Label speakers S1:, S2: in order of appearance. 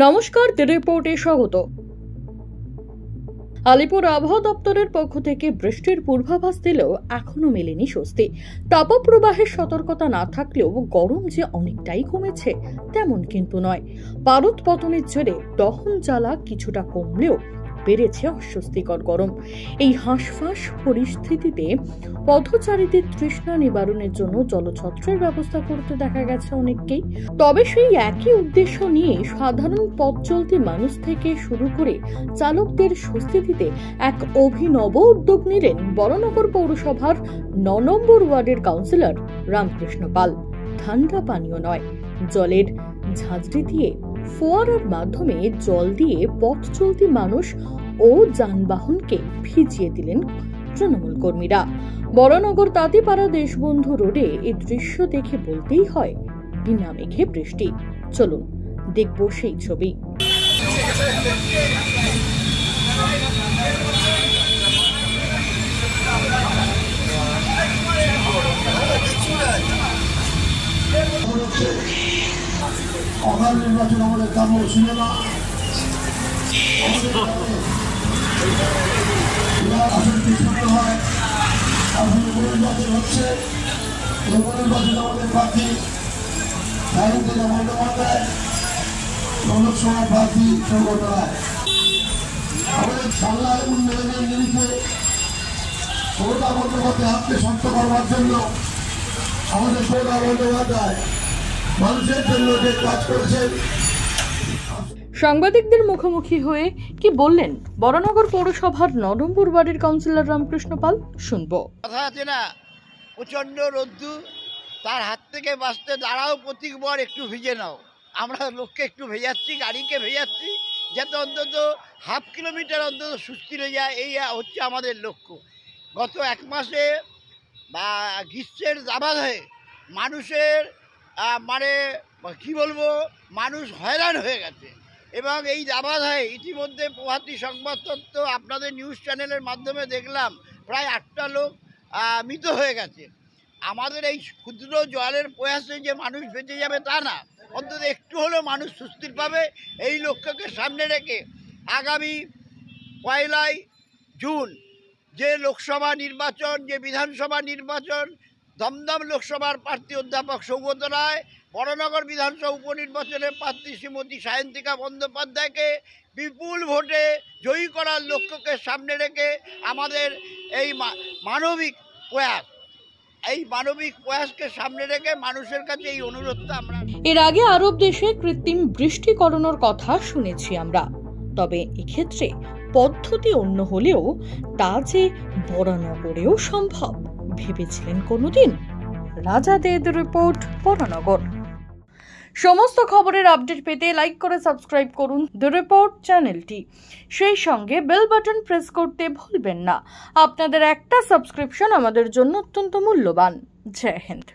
S1: নমস্কার, দ্য রিপোর্টে স্বাগত। আলিপুর আবহাওয়া দপ্তরের পক্ষ থেকে বৃষ্টির পূর্বাভাস দিলেও এখনো মেলেনি স্বস্তি। তাপপ্রবাহের সতর্কতা না থাকলেও গরম যে অনেকটাই কমেছে তেমন কিন্তু নয়। পারদ পতনের জেরে দহন জ্বালা কিছুটা কমলেও বেড়েছে অস্বস্তিকর গরম। এই হাঁসফাঁস পরিস্থিতিতে পথচারীদের তৃষ্ণা নিবারণের জন্য জলছত্রের ব্যবস্থা করতে দেখা গেছে অনেককেই। তবে সেই একই উদ্দেশ্য নিয়ে সাধারণ পথ চলতি মানুষ থেকে শুরু করে চালকদের স্বস্তি দিতে এক অভিনব উদ্যোগ নিলেন বরানগর পৌরসভার ৯ নম্বর ওয়ার্ডের কাউন্সিলর রামকৃষ্ণ পাল। ঠান্ডা পানীয় নয়, জলের ঝাঁঝরি দিয়ে ফোয়ারার মাধ্যমে জল দিয়ে পথ চলতি মানুষ ও যানবাহনকে ভিজিয়ে দিলেন তৃণমূল কর্মীরা। বরানগর তাঁতিপাড়া দেশবন্ধু রোডে এই দৃশ্য দেখে বলতেই হয় বিনা মেঘে বৃষ্টি। চলুন দেখব সেই ছবি।
S2: অকাল নির্বাচন আমাদের কাম্য ছিল না। হয় নির্বাচন হচ্ছে, নির্বাচন আমাদের প্রার্থী বন্দ্যোপাধ্যায়, লোকসভা প্রার্থী সৌগত রায়। আমাদের বাংলার উন্নয়নের নিরিখে মমতা বন্দ্যোপাধ্যায় হাতকে শক্ত করবার জন্য আমাদের মমতা বন্দ্যোপাধ্যায় মানুষের জন্য যে কাজ করেছেন।
S1: সাংবাদিকদের মুখোমুখি হয়ে কি বললেন বরানগর পৌরসভার ৯ নম্বর ওয়ার্ডের কাউন্সিলর রামকৃষ্ণ পাল, শুনবো।
S3: কথা আছে না, প্রচন্ড রোদ্দুর, তার হাত থেকে বাঁচতে দাঁড়াও প্রতীকবার একটু ভিজে নাও। আমরা লোককে একটু ভেজাচ্ছি, গাড়িকে ভেজাচ্ছি, যাতে অন্তত হাফ কিলোমিটার অন্তত সুস্থিরে যায়। এই হচ্ছে আমাদের লক্ষ্য। গত এক মাসে বা গ্রীষ্মের দাবাধে মানুষের মানে কি বলবো, মানুষ হয়রান হয়ে গেছে। এবং এই দাবাধায় ইতিমধ্যে প্রভাতী সংবাদপত্র আপনাদের নিউজ চ্যানেলের মাধ্যমে দেখলাম প্রায় 8টা লোক মৃত হয়ে গেছে। আমাদের এই ক্ষুদ্র জলের প্রয়াসে যে মানুষ বেঁচে যাবে তা না, অন্তত একটু হলেও মানুষ সুস্থির পাবে। এই লক্ষ্যকে সামনে রেখে আগামী 1 জুন যে লোকসভা নির্বাচন, যে বিধানসভা নির্বাচন, দমদম লোকসভার প্রার্থী অধ্যাপক সৌগত রায়, বরানগর বিধানসভা উপনির্বাচনের প্রার্থী শ্রীমতী সায়ন্তিকা বন্দ্যোপাধ্যায়কে বিপুল ভোটে জয়ী করার লক্ষ্যকে সামনে রেখে আমাদের এই মানবিক প্রয়াসকে সামনে রেখে মানুষের কাছে এই অনুরোধটা আমরা।
S1: এর আগে আরব দেশে কৃত্রিম বৃষ্টি করানোর কথা শুনেছি আমরা, তবে এক্ষেত্রে পদ্ধতি অন্য হলেও তা যে বরানগরেও সম্ভব ভেবেছিলেন কোনোদিন? রাজাদের রিপোর্ট, বরানগর। সমস্ত খবরের আপডেট পেতে লাইক করে সাবস্ক্রাইব করুন দ্য রিপোর্ট চ্যানেলটি। সেই সঙ্গে বেল বাটন প্রেস করতে ভুলবেন না। আপনাদের একটা সাবস্ক্রিপশন আমাদের জন্য অত্যন্ত মূল্যবান। জয় হিন্দ।